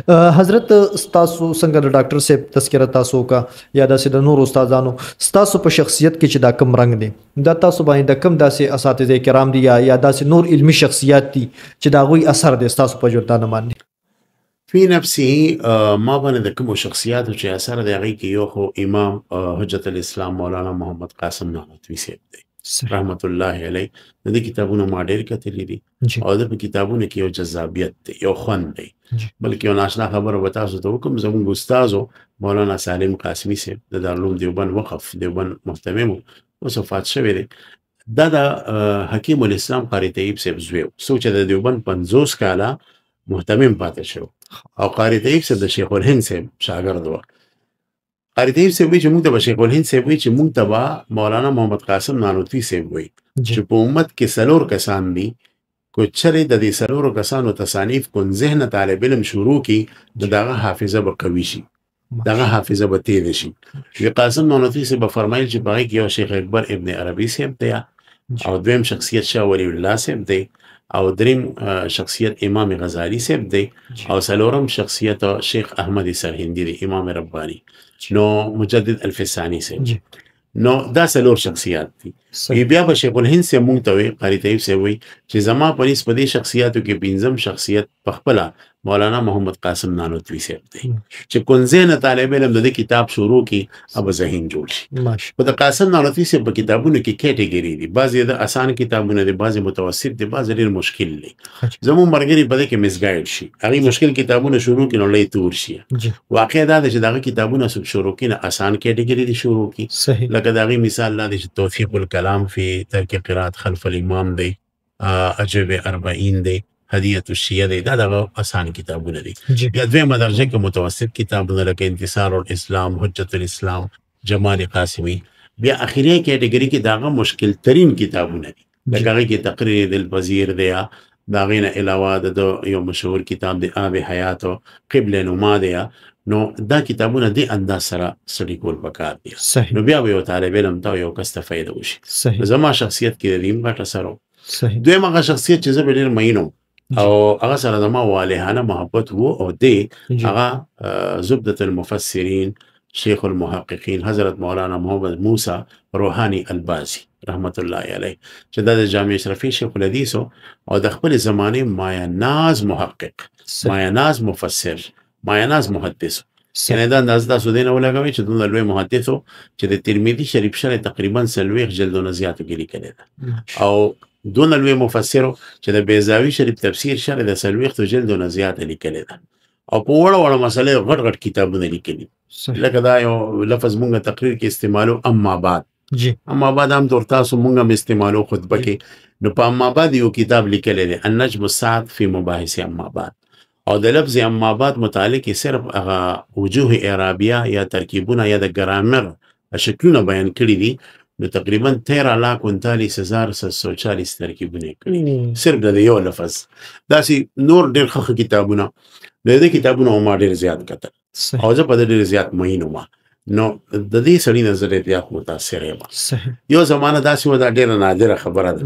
حضرت ستاسو څنګه د ډاکټر صاحب تذکره تاسو کا یا داسې د نور استادانو ستاسو په شخصیت کې چې دا کم رنگ دی دا تاسو باندې د کم داسې اساتذه کرام دي یا داسې نور علمی شخصیات دي چې دا غوي اثر دی ستاسو په ژوند باندې في نفسي ما باندې د کوم شخصیات چې اثر دی هغه کې یو خو امام حجت الاسلام مولانا محمد قاسم نانوتوي صاحب دی رحمت الله علیه د دې کتابونو ما ډېر کتلې دي او د کتابونو کې یو جذابیت دی یو خوند دی بلکې یو ناشنا خبره به تاسو ته وکړم زموږ استادو مولانا سالم قاسمي صاحب د دارالعلوم دیوبند وقف دیوبند محتمم اوس وفات شوی دی دا د حکیم الاسلام قاری طیب صاحب زوی سوچ د دیوبند 50 کاله محتمم پاتې شو او قاری طیب صاحب د شیخ الهند صاحب شاګرد و قاری طیب صاحب وی چې موږ د شیخ الهند صاحب وی چې موږ ته مولانا محمد قاسم نانوتوي صاحب وی چې په امت کې سلور کسان دي کو چرې د دې سلور کسانو تصانیف کون ذهن طالب علم شروع کی دغه حافظه به قوي شي دغه حافظه به تیز شي وی قاسم نانوتوي صاحب فرمایل چې باقي یو شیخ اکبر ابن عربي صاحب دی او دویم شخصیت شاه ولی الله صاحب دی او دریم شخصیت امام غزالی صاحب دی او سلورم شخصیت شیخ احمد سرهندی دی امام ربانی نو مجدد الفسانی صاحب نو دا سلور شخصیات دي بیا به شیخ الهند سے مونږ ته وی قاری طیب سے وی چې زما په نسبت دې شخصیاتو کې پنځم شخصیت پخپله مولانا محمد قاسم نانوتوي صاحب دی چې کونځه نه طالب علم د کتاب شروع کی اب ذهن جوړ شي په د قاسم نانوتوي صاحب په کتابونو کې کیټګری دي بعضی د اسان کتابونه دي بعضی متوسط دي بعضی ډیر مشکل دي زمو مرګري په دې کې مسګایډ شي هغه مشکل کتابونه شروع کینو لې تور شي واقع دا چې دغه کتابونه شروع کینه اسان کیټګری دي شروع کی لکه دغه مثال لا دي توفیق الکلام فی ترک قرات خلف الامام دی عجب 40 دی هدیت الشیعه دی دا دغه آسان کتابونه دي بیا دویمه درجه کې متوسط کتابونه لکه انتصار الاسلام حجت الاسلام جمال قاسمی بیا اخیری کیټګری کې دغه مشکل ترین کتابونه دي دغه کې تقریر دلپذیر دی داغه نه علاوه د یو مشهور کتاب دی آب حیات او قبله نما دی نو دا کتابونه دی انداز سره سړي کول پکار دي نو بیا یو طالب علم ته یو کس ته فائدہ وشي زما شخصیت کې ریم غټه سره دویمه شخصیت چې زه ډیر مینو او هغه سره د ما والهانه محبت وو او دی هغه زبدة المفسرین شیخ المحققین حضرت مولانا محمد موسی روحانی البازی رحمت الله علیه چې د جامع اشرفی شیخ الحدیث او د خپل زمانه مایاناز محقق مایاناز مفسر مایاناز محدث یعنی دا انداز تاسو دینه ولګوي چې دوی لوی محدثو چې د ترمذی شریف شرح تقریبا 30 جلدونه زیاتو کې لیکل دي او دون لوی مفسرو چې د بیزاوی شریف تفسیر شرح د 30 جلدونه زیات لیکل دي او په وړه مسله غټ غټ کتابونه لیکلي لکه دا یو لفظ مونږه تقریر کې استعمالو اما بعد اما بعد هم تور تاسو مونږه هم استعمالو خطبه کې نو په اما بعد یو کتاب لیکل دي النجم السعد فی مباحث اما بعد او د لفظ اما بعد متعلق صرف هغه وجوه اعرابیه یا ترکیبونه یا د ګرامر شکلونه بیان کړي دي نو تقریبا 13,39,740 ترکیبونه کړي صرف د یو لفظ داسې نور ډېر ښه کتابونه د دې کتابونو ما ډېر زیات کتل او زه په ډېر زیات مینو ما نو د دې سړي نظر ته متاثر یم یو زمانه داسې و دا ډېره نادره خبره ده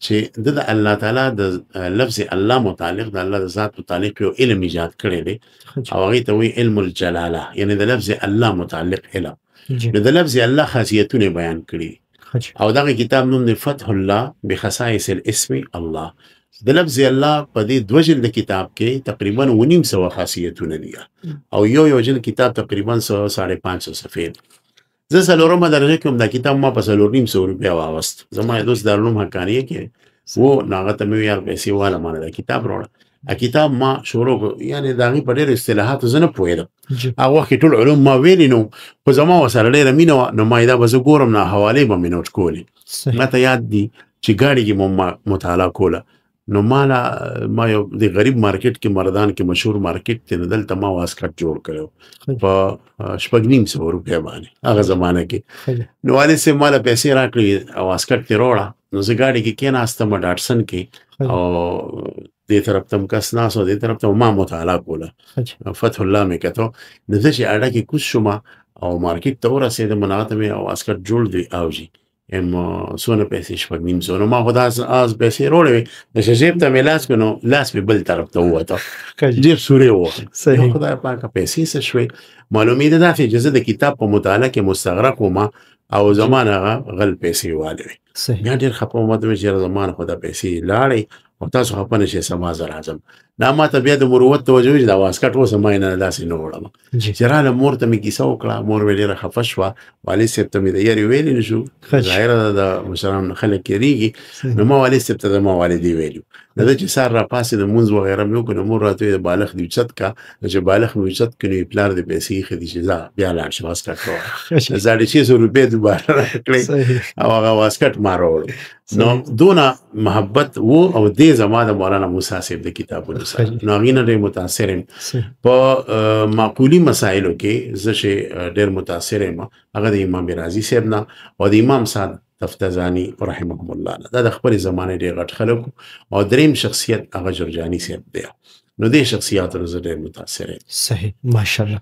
چې د الله تعالی د لفظ الله متعلق د الله د ذات متعلق یو علم ایجاد کړی دی او هغه ته وی علم الجلاله یعنی د لفظ الله متعلق علم د لفظ الله خاصیتونه بیان کړي او دغه کتاب نوم دی فتح الله بخصائص الاسم الله د لفظ الله په دې دوه جلد کتاب کې تقریبا 900 خاصیتونه دي او یو جلد کتاب تقریبا 550 صفحې زه څلورمه درجه کې دا کتاب ما په 350 روپیا واغست زما دوست دارالعلوم حقانیه کې وو ناغه ته مې یار پیسې والا مانه دا کتاب وروړه کتاب ما شروع یعنی دا غي په ډېر اصطلاحات زنه پوهیدم هغه وخت ټول علوم ما ویلی نو په زما وسره ډېر مینه نو ما دا به ګورم نه حواله به مې نوٹ کولې ماته یاد دي چې گاډي کې مو مطالعه کوله نو ما یو د غریب مارکیټ کې مردان کې مشهور مارکیټ ته دلته ما واسکټ جوړ کړو په 950 روپیا باندې هغه زمانه کې نو والي سه مال پیسې راکړي او واسکټ ته وروړه نو زه گاډي کې کېناستم ډاټسن کې او دې طرف تم کس ناس او دې طرف ته ما مطالعه کوله فتح الله مې کته د دې اړه کې کوم شوما او مارکیټ ته ورسېدم مناته مې او واسکټ جوړ دی اوجی ام سونه پیسې شپږ نیم سو نو ما خو دا از پیسې وروړې د شجیب ته مې لاس کړو نو لاس مې بل طرف ته ووته ډېر سورې ووهل صحیح خدای پاکه پیسې څه شوې معلومې ده داسې چې زه د کتاب په مطالعه کې مستغرق وم او زمان هغه غل پیسې والې وې صحیح بیا ډېر خفه وم ورته مې چې زمان خو دا پیسې لاړې او تاسو خفه نه شئ سما زه راځم دا ما ته بیا د مروت توجه وي چې دا واسکټ اوس ما یې نه داسې نه وړم جی چې راله مور ته مې کیسه وکړه مور مې ډېره خفه شوه والد صاحب ته مې د یارې ویلي نه شو ظاهره ده د مشرانو نه خلک کېرېږي نو ما والد صاحب ته زما والدې ویلي د ده چې سهار راپاڅېد لمونځ وغیره مې وکړو نو مور راته ویل د بالښت دې اوچت کا چې بالښت مې اوچت کړو نو پلار دې پیسې ایښې دي چې ځه بیا لاړ شه واسکټ کوه 650 روپۍ دوباره راکړې او هغه واسکټ ما راوړو نو دونه محبت وو او دې زما د مولانا موسی صاحب د کتابونو سره نو هغې نه ډېر متاثر یم په معقولي مسایلو کې زه چې ډېر متاثر یم هغه د امام رازي صاحب نه او د امام سعد تفتزاني رحمهم الله نه دا د خپلې زمانې ډېر غټ خلک او دریم شخصیت هغه جرجاني صاحب دی نو دې شخصیاتو زه ډېر متاثر یم صحیح ماشاءالله